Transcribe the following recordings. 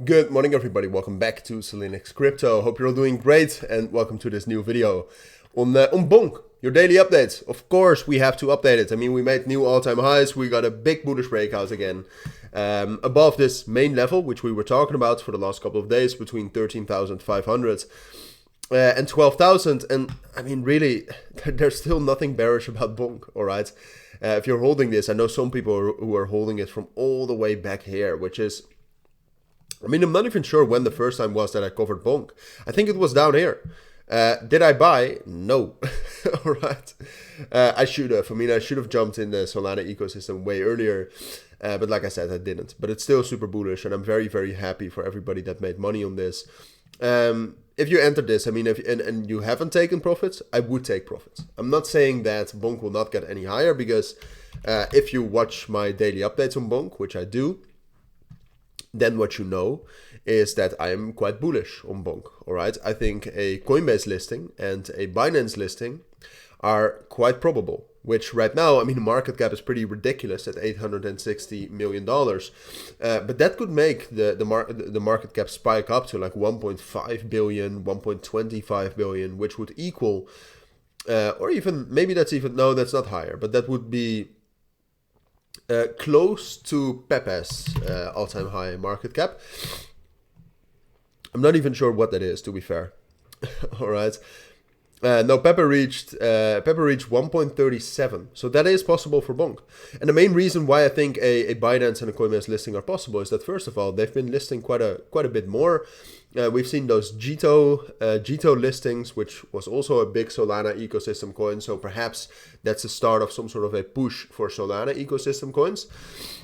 Good morning, everybody. Welcome back to Cilinix Crypto. Hope you're all doing great, and welcome to this new video on Bonk, your daily updates. Of course, we have to update it. I mean, we made new all-time highs. We got a big bullish breakout again above this main level, which we were talking about for the last couple of days, between 13,500 and 12,000. And I mean, really, there's still nothing bearish about Bonk. All right, if you're holding this, I know some people who are holding it from all the way back here, which is, I mean, I'm not even sure when the first time was that I covered Bonk. I think it was down here. Did I buy? No. All right. I should have. I mean, I should have jumped in the Solana ecosystem way earlier. But like I said, I didn't. But it's still super bullish. And I'm very, very happy for everybody that made money on this. If you entered this, I mean, and you haven't taken profits, I would take profits. I'm not saying that Bonk will not get any higher. Because if you watch my daily updates on Bonk, which I do, then what you know is that I am quite bullish on Bonk, all right? I think a Coinbase listing and a Binance listing are quite probable, which right now, I mean, the market cap is pretty ridiculous at $860 million. But that could make the market cap spike up to like 1.5 billion, 1.25 billion, which would equal, or even, maybe that's even, no, that's not higher, but that would be close to Pepe's all-time high market cap. I'm not even sure what that is, to be fair. All right. No, Pepe reached 1.37, so that is possible for Bonk. And the main reason why I think a Binance and a Coinbase listing are possible is that, first of all, they've been listing quite a bit more. We've seen those Jito listings, which was also a big Solana ecosystem coin. So perhaps that's the start of some sort of a push for Solana ecosystem coins.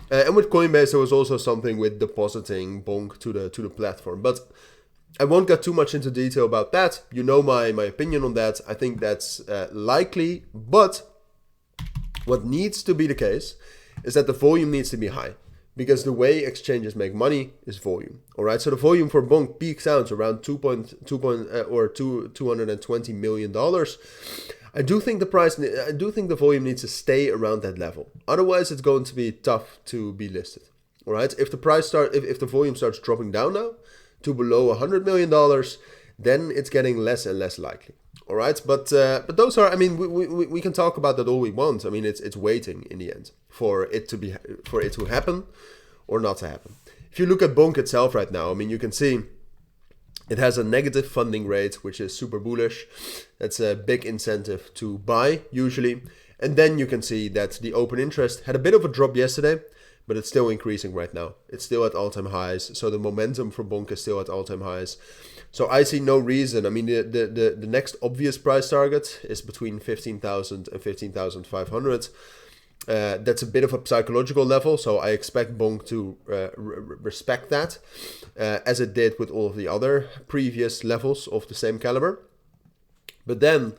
And with Coinbase, there was also something with depositing Bonk to the platform. But I won't get too much into detail about that. You know my opinion on that. I think that's likely. But what needs to be the case is that the volume needs to be high. Because the way exchanges make money is volume. All right, so the volume for Bonk peaks out around $220 million. I do think the volume needs to stay around that level. Otherwise, it's going to be tough to be listed. All right, if the volume starts dropping down now to below $100 million, then it's getting less and less likely. All right, but those are, I mean, we can talk about that all we want. I mean, it's waiting in the end for it to happen or not to happen. If you look at Bonk itself right now, I mean, you can see it has a negative funding rate, which is super bullish. That's a big incentive to buy usually. And then you can see that the open interest had a bit of a drop yesterday, but it's still increasing right now. It's still at all-time highs. So the momentum for Bonk is still at all-time highs. So I see no reason. I mean, the next obvious price target is between 15,000 and 15,500. That's a bit of a psychological level. So I expect Bonk to respect that, as it did with all of the other previous levels of the same caliber. But then,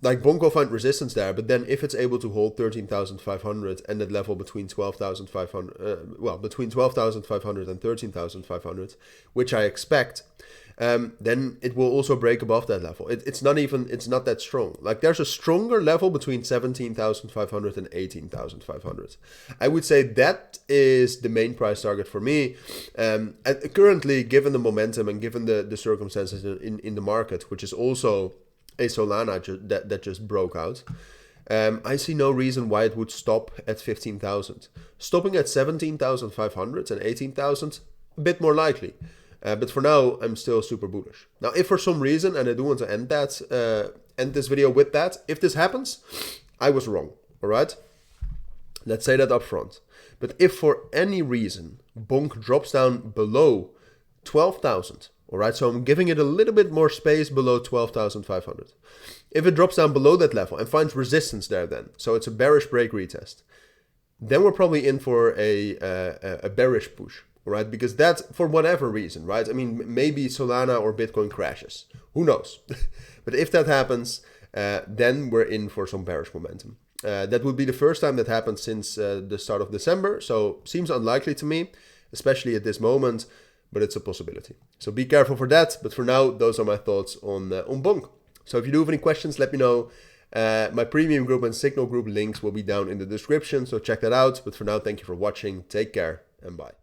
like, Bonk will find resistance there, but then if it's able to hold 13,500 and that level between 12,500, between 12,500 and 13,500, which I expect, then it will also break above that level. It's not that strong. Like, there's a stronger level between 17,500 and 18,500. I would say that is the main price target for me. Currently, given the momentum and given the circumstances in the market, which is also a Solana that just broke out, I see no reason why it would stop at 15,000. Stopping at 17,500 and 18,000, a bit more likely. But for now, I'm still super bullish. Now, if for some reason, and I do want to end this video with that, if this happens, I was wrong. All right, let's say that up front. But if for any reason Bonk drops down below 12,000. All right, so I'm giving it a little bit more space below 12,500. If it drops down below that level and finds resistance there then, so it's a bearish break retest, then we're probably in for a bearish push, all right? Because that, for whatever reason, right? I mean, maybe Solana or Bitcoin crashes. Who knows? But if that happens, then we're in for some bearish momentum. That would be the first time that happened since the start of December, so seems unlikely to me, especially at this moment, but it's a possibility. So be careful for that. But for now, those are my thoughts on Bonk. So if you do have any questions, let me know. My premium group and signal group links will be down in the description, so check that out. But for now, thank you for watching. Take care and bye.